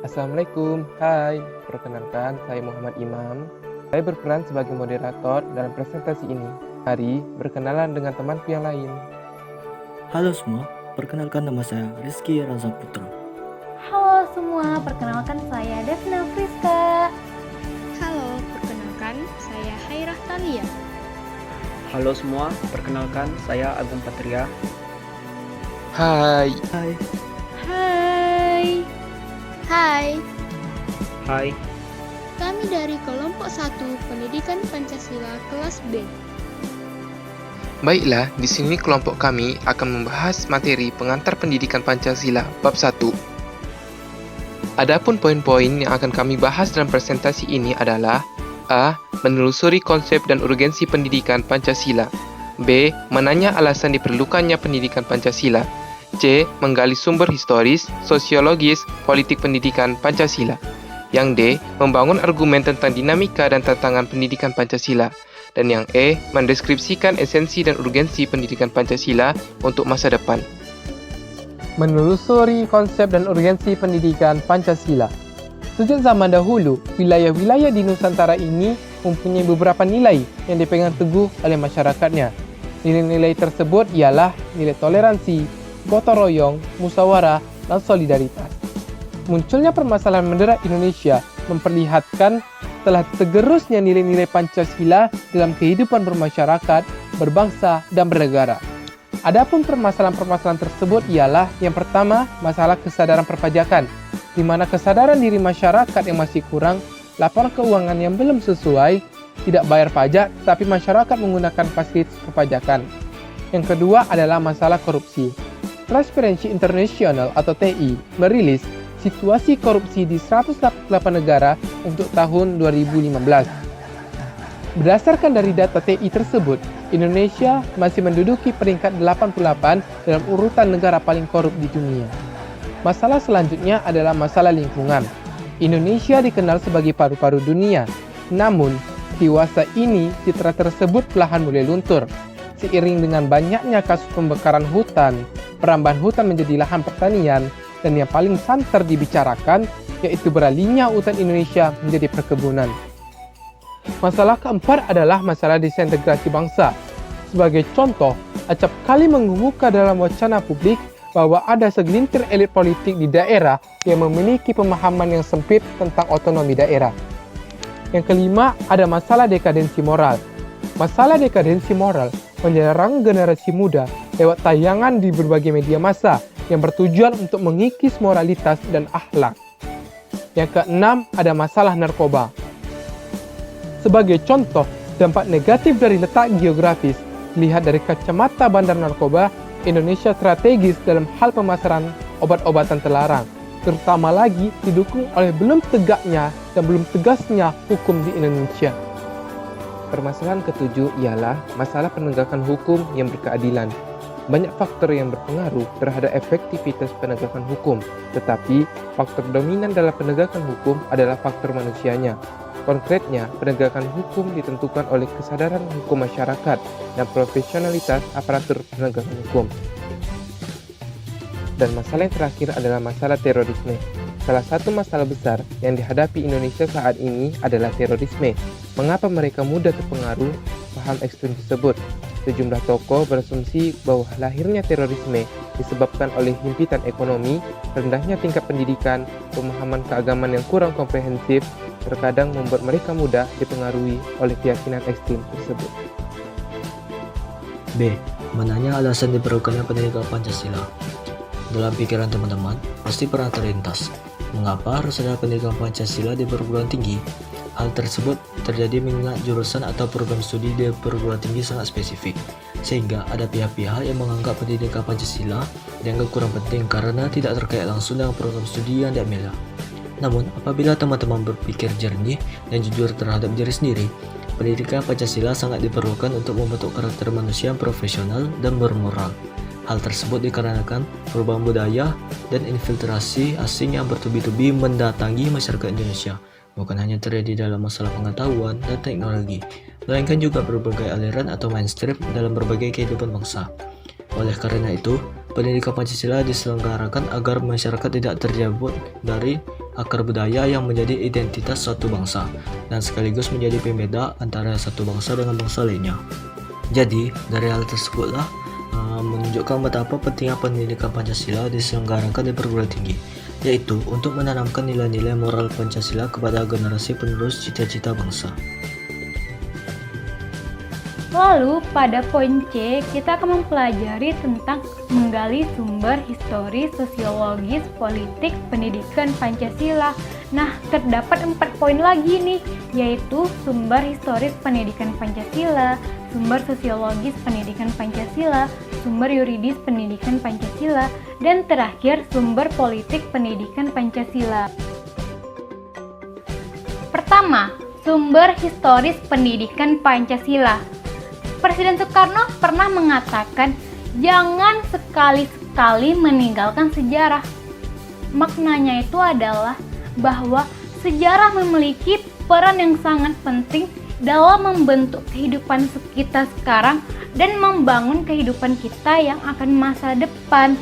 Assalamualaikum, hai. Perkenalkan, saya Muhammad Imam. Saya berperan sebagai moderator dalam presentasi ini. Mari berkenalan dengan temanku yang lain. Halo semua, perkenalkan nama saya Rizky Razak Putra. Halo semua, perkenalkan saya Devna Friska. Halo, perkenalkan saya Hairah Talia. Halo semua, perkenalkan saya Agung Patria. Hai. Hai, Hai. Hai, Hai, kami dari kelompok 1 Pendidikan Pancasila kelas B. Baiklah, di sini kelompok kami akan membahas materi pengantar pendidikan Pancasila bab 1. Adapun poin-poin yang akan kami bahas dalam presentasi ini adalah A. Menelusuri konsep dan urgensi pendidikan Pancasila. B. Menanya alasan diperlukannya pendidikan Pancasila. C. Menggali sumber historis, sosiologis, politik pendidikan Pancasila. Yang D. Membangun argumen tentang dinamika dan tantangan pendidikan Pancasila. Dan yang E. Mendeskripsikan esensi dan urgensi pendidikan Pancasila untuk masa depan. Menelusuri konsep dan urgensi pendidikan Pancasila. Sejak zaman dahulu, wilayah-wilayah di Nusantara ini mempunyai beberapa nilai yang dipegang teguh oleh masyarakatnya. Nilai-nilai tersebut ialah nilai toleransi, gotong royong, musyawarah, dan solidaritas. Munculnya permasalahan menderak Indonesia memperlihatkan telah tergerusnya nilai-nilai Pancasila dalam kehidupan bermasyarakat, berbangsa, dan bernegara. Adapun permasalahan-permasalahan tersebut ialah yang pertama, masalah kesadaran perpajakan, di mana kesadaran diri masyarakat yang masih kurang, laporan keuangan yang belum sesuai, tidak bayar pajak, tapi masyarakat menggunakan fasilitas perpajakan. Yang kedua adalah masalah korupsi. Transparency International atau TI merilis situasi korupsi di 188 negara untuk tahun 2015. Berdasarkan dari data TI tersebut, Indonesia masih menduduki peringkat 88 dalam urutan negara paling korup di dunia. Masalah selanjutnya adalah masalah lingkungan. Indonesia dikenal sebagai paru-paru dunia, namun dewasa ini citra tersebut perlahan mulai luntur. Seiring dengan banyaknya kasus pembakaran hutan, perambahan hutan menjadi lahan pertanian, dan yang paling santer dibicarakan yaitu beralihnya hutan Indonesia menjadi perkebunan. Masalah keempat adalah masalah disintegrasi bangsa. Sebagai contoh, acap kali mengemuka dalam wacana publik bahwa ada segelintir elit politik di daerah yang memiliki pemahaman yang sempit tentang otonomi daerah. Yang kelima, ada masalah dekadensi moral. Masalah dekadensi moral menyerang generasi muda lewat tayangan di berbagai media massa yang bertujuan untuk mengikis moralitas dan akhlak. Yang keenam, ada masalah narkoba. Sebagai contoh, dampak negatif dari letak geografis, lihat dari kacamata bandar narkoba, Indonesia strategis dalam hal pemasaran obat-obatan terlarang, terutama lagi didukung oleh belum tegaknya dan belum tegasnya hukum di Indonesia. Permasalahan ketujuh ialah masalah penegakan hukum yang berkeadilan. Banyak faktor yang berpengaruh terhadap efektivitas penegakan hukum, tetapi faktor dominan dalam penegakan hukum adalah faktor manusianya. Konkretnya, penegakan hukum ditentukan oleh kesadaran hukum masyarakat dan profesionalitas aparatur penegakan hukum. Dan masalah yang terakhir adalah masalah terorisme. Salah satu masalah besar yang dihadapi Indonesia saat ini adalah terorisme. Mengapa mereka mudah terpengaruh paham ekstrem tersebut? Sejumlah tokoh berasumsi bahwa lahirnya terorisme disebabkan oleh himpitan ekonomi, rendahnya tingkat pendidikan, pemahaman keagamaan yang kurang komprehensif, terkadang membuat mereka mudah dipengaruhi oleh keyakinan ekstrem tersebut. B. Menanya alasan diperlukannya pendidikan Pancasila. Dalam pikiran teman-teman, pasti pernah terlintas, mengapa harus ada pendidikan Pancasila di perguruan tinggi? Hal tersebut terjadi mengingat jurusan atau program studi di perguruan tinggi sangat spesifik, sehingga ada pihak-pihak yang menganggap pendidikan Pancasila dianggap kurang penting karena tidak terkait langsung dengan program studi yang diambilnya. Namun, apabila teman-teman berpikir jernih dan jujur terhadap diri sendiri, pendidikan Pancasila sangat diperlukan untuk membentuk karakter manusia yang profesional dan bermoral. Hal tersebut dikarenakan perubahan budaya dan infiltrasi asing yang bertubi-tubi mendatangi masyarakat Indonesia, bukan hanya terjadi dalam masalah pengetahuan dan teknologi, melainkan juga berbagai aliran atau mainstream dalam berbagai kehidupan bangsa. Oleh karena itu, pendidikan Pancasila diselenggarakan agar masyarakat tidak terjebak dari akar budaya yang menjadi identitas suatu bangsa dan sekaligus menjadi pembeda antara satu bangsa dengan bangsa lainnya. Jadi, dari hal tersebutlah menunjukkan betapa pentingnya pendidikan Pancasila diselenggarakan di perguruan tinggi, yaitu untuk menanamkan nilai-nilai moral Pancasila kepada generasi penerus cita-cita bangsa. Lalu pada poin C, kita akan mempelajari tentang menggali sumber historis, sosiologis, politik, pendidikan Pancasila. Nah, terdapat 4 poin lagi nih, yaitu sumber historis pendidikan Pancasila, sumber sosiologis pendidikan Pancasila, sumber yuridis pendidikan Pancasila, dan terakhir sumber politik pendidikan Pancasila. Pertama, sumber historis pendidikan Pancasila. Presiden Soekarno pernah mengatakan, jangan sekali-sekali meninggalkan sejarah. Maknanya itu adalah bahwa sejarah memiliki peran yang sangat penting dalam membentuk kehidupan kita sekarang dan membangun kehidupan kita yang akan masa depan.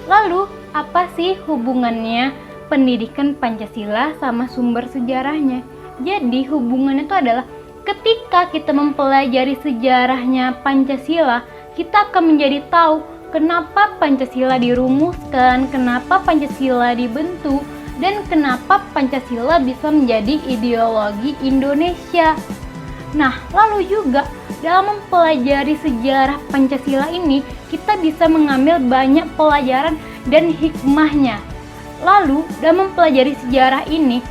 Lalu, apa sih hubungannya pendidikan Pancasila sama sumber sejarahnya? Jadi, hubungannya itu adalah ketika kita mempelajari sejarahnya Pancasila, kita akan menjadi tahu kenapa Pancasila dirumuskan, kenapa Pancasila dibentuk, dan kenapa Pancasila bisa menjadi ideologi Indonesia. Nah, lalu juga dalam mempelajari sejarah Pancasila ini, kita bisa mengambil banyak pelajaran dan hikmahnya. Lalu, dalam mempelajari sejarah ini,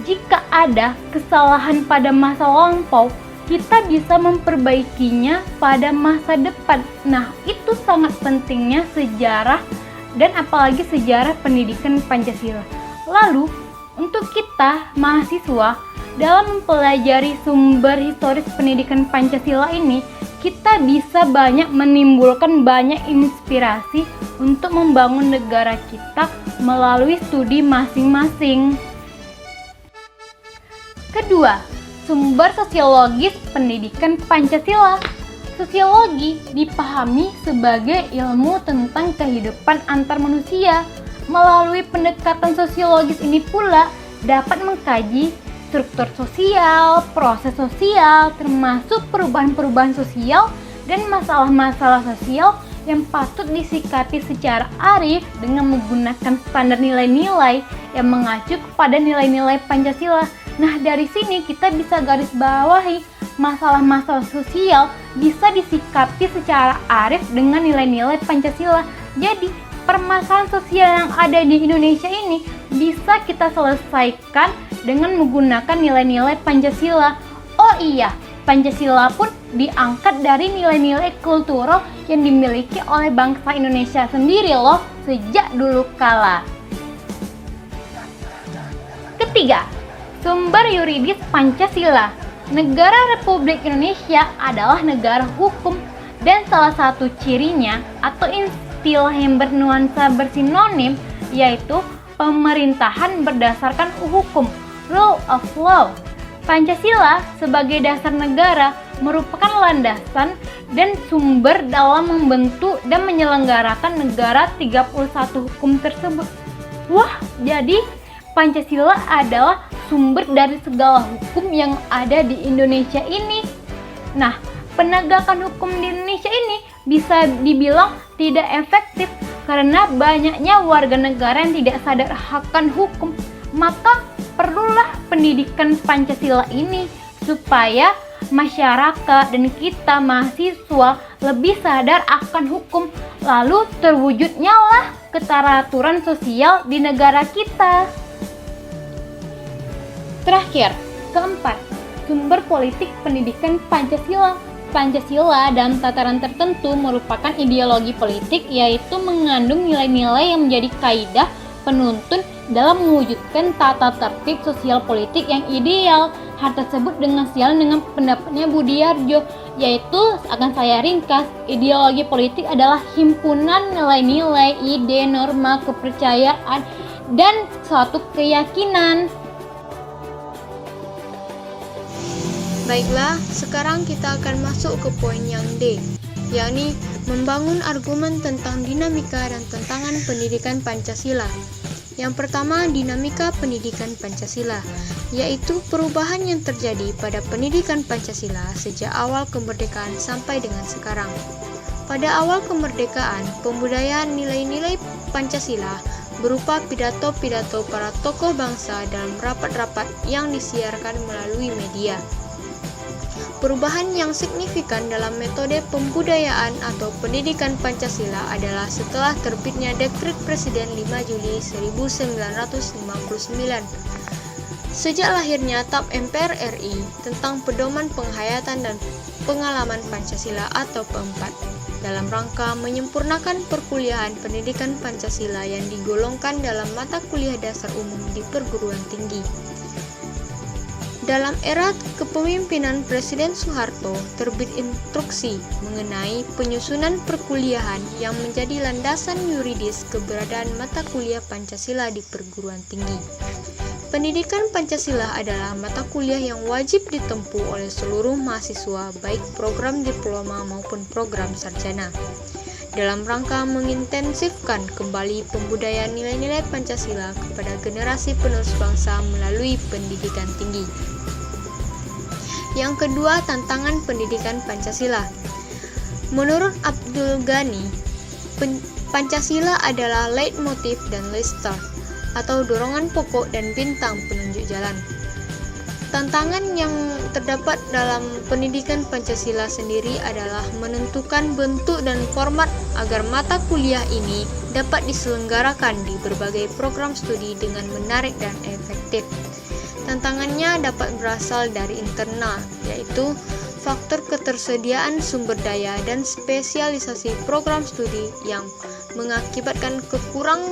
jika ada kesalahan pada masa lampau, kita bisa memperbaikinya pada masa depan. Nah, itu sangat pentingnya sejarah dan apalagi sejarah pendidikan Pancasila. Lalu, untuk kita mahasiswa, dalam mempelajari sumber historis pendidikan Pancasila ini, kita bisa banyak menimbulkan banyak inspirasi untuk membangun negara kita melalui studi masing-masing. Kedua, sumber sosiologis pendidikan Pancasila. Sosiologi dipahami sebagai ilmu tentang kehidupan antar manusia. Melalui pendekatan sosiologis ini pula dapat mengkaji struktur sosial, proses sosial, termasuk perubahan-perubahan sosial dan masalah-masalah sosial yang patut disikapi secara arif dengan menggunakan standar nilai-nilai yang mengacu kepada nilai-nilai Pancasila. Nah, dari sini kita bisa garis bawahi masalah-masalah sosial bisa disikapi secara arif dengan nilai-nilai Pancasila. Jadi, permasalahan sosial yang ada di Indonesia ini bisa kita selesaikan dengan menggunakan nilai-nilai Pancasila. Oh iya, Pancasila pun diangkat dari nilai-nilai kultural yang dimiliki oleh bangsa Indonesia sendiri loh, sejak dulu kala. Ketiga, sumber yuridis Pancasila. Negara Republik Indonesia adalah negara hukum dan salah satu cirinya atau istilah yang bernuansa bersinonim yaitu pemerintahan berdasarkan hukum, rule of law. Pancasila sebagai dasar negara merupakan landasan dan sumber dalam membentuk dan menyelenggarakan negara 31 hukum tersebut. Wah, jadi Pancasila adalah sumber dari segala hukum yang ada di Indonesia ini. Nah, penegakan hukum di Indonesia ini bisa dibilang tidak efektif karena banyaknya warga negara yang tidak sadar akan hukum. Maka perlulah pendidikan Pancasila ini supaya masyarakat dan kita mahasiswa lebih sadar akan hukum, lalu terwujudnya lah keteraturan sosial di negara kita. Terakhir, keempat, sumber politik pendidikan Pancasila. Pancasila dalam tataran tertentu merupakan ideologi politik yaitu mengandung nilai-nilai yang menjadi kaidah penuntun dalam mewujudkan tata tertib sosial politik yang ideal. Hal tersebut dengan silang dengan pendapatnya Budiarjo, yaitu akan saya ringkas, ideologi politik adalah himpunan nilai-nilai, ide, norma, kepercayaan, dan suatu keyakinan. Baiklah, sekarang kita akan masuk ke poin yang D, yakni membangun argumen tentang dinamika dan tantangan pendidikan Pancasila. Yang pertama, dinamika pendidikan Pancasila, yaitu perubahan yang terjadi pada pendidikan Pancasila sejak awal kemerdekaan sampai dengan sekarang. Pada awal kemerdekaan, pembudayaan nilai-nilai Pancasila berupa pidato-pidato para tokoh bangsa dalam rapat-rapat yang disiarkan melalui media. Perubahan yang signifikan dalam metode pembudayaan atau pendidikan Pancasila adalah setelah terbitnya Dekret Presiden 5 Juli 1959. Sejak lahirnya TAP MPR RI tentang Pedoman Penghayatan dan Pengalaman Pancasila atau PE4 dalam rangka menyempurnakan perkuliahan pendidikan Pancasila yang digolongkan dalam mata kuliah dasar umum di perguruan tinggi. Dalam era kepemimpinan Presiden Soeharto, terbit instruksi mengenai penyusunan perkuliahan yang menjadi landasan yuridis keberadaan mata kuliah Pancasila di perguruan tinggi. Pendidikan Pancasila adalah mata kuliah yang wajib ditempuh oleh seluruh mahasiswa, baik program diploma maupun program sarjana, dalam rangka mengintensifkan kembali pembudayaan nilai-nilai Pancasila kepada generasi penerus bangsa melalui pendidikan tinggi. Yang kedua, tantangan pendidikan Pancasila. Menurut Abdul Ghani, Pancasila adalah leitmotif dan leadstar, atau dorongan pokok dan bintang penunjuk jalan. Tantangan yang terdapat dalam pendidikan Pancasila sendiri adalah menentukan bentuk dan format agar mata kuliah ini dapat diselenggarakan di berbagai program studi dengan menarik dan efektif. Tantangannya dapat berasal dari internal, yaitu faktor ketersediaan sumber daya dan spesialisasi program studi yang mengakibatkan kekurang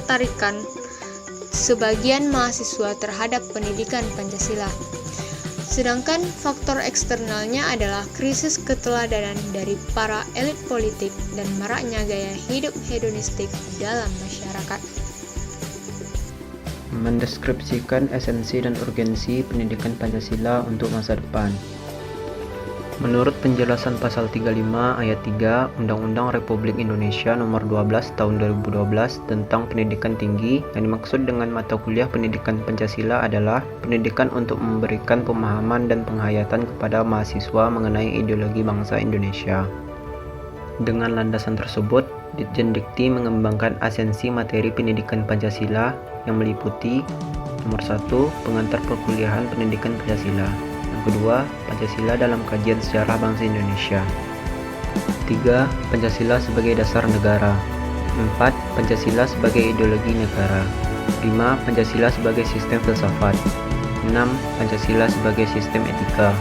tarikan sebagian mahasiswa terhadap pendidikan Pancasila. Sedangkan faktor eksternalnya adalah krisis keteladanan dari para elit politik dan maraknya gaya hidup hedonistik dalam masyarakat. Mendeskripsikan esensi dan urgensi pendidikan Pancasila untuk masa depan. Menurut penjelasan pasal 35 ayat 3 Undang-Undang Republik Indonesia Nomor 12 Tahun 2012 tentang pendidikan tinggi, yang dimaksud dengan mata kuliah pendidikan Pancasila adalah pendidikan untuk memberikan pemahaman dan penghayatan kepada mahasiswa mengenai ideologi bangsa Indonesia. Dengan landasan tersebut, Ditjen Dikti mengembangkan esensi materi pendidikan Pancasila yang meliputi nomor 1, pengantar perkuliahan pendidikan Pancasila. Yang kedua, Pancasila dalam kajian sejarah bangsa Indonesia. 3. Pancasila sebagai dasar negara. 4. Pancasila sebagai ideologi negara. 5. Pancasila sebagai sistem filsafat. 6. Pancasila sebagai sistem etika.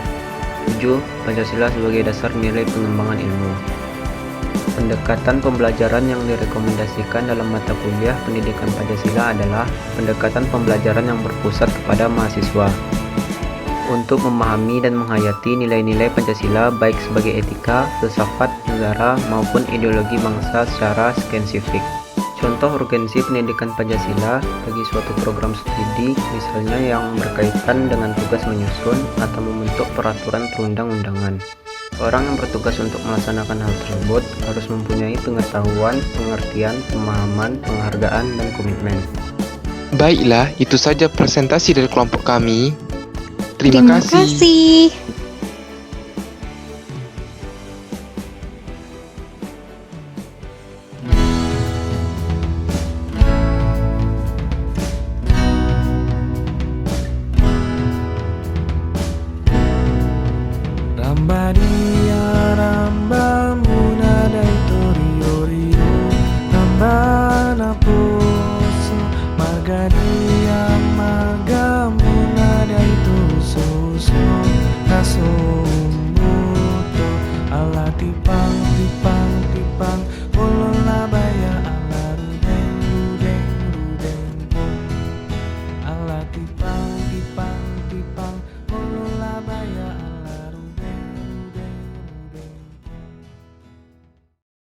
7. Pancasila sebagai dasar nilai pengembangan ilmu. Pendekatan pembelajaran yang direkomendasikan dalam mata kuliah pendidikan Pancasila adalah pendekatan pembelajaran yang berpusat kepada mahasiswa untuk memahami dan menghayati nilai-nilai Pancasila baik sebagai etika, filsafat, negara, maupun ideologi bangsa secara saintifik. Contoh urgensi pendidikan Pancasila bagi suatu program studi, misalnya yang berkaitan dengan tugas menyusun atau membentuk peraturan perundang-undangan. Orang yang bertugas untuk melaksanakan hal tersebut harus mempunyai pengetahuan, pengertian, pemahaman, penghargaan, dan komitmen. Baiklah, itu saja presentasi dari kelompok kami. Terima kasih. Rambadi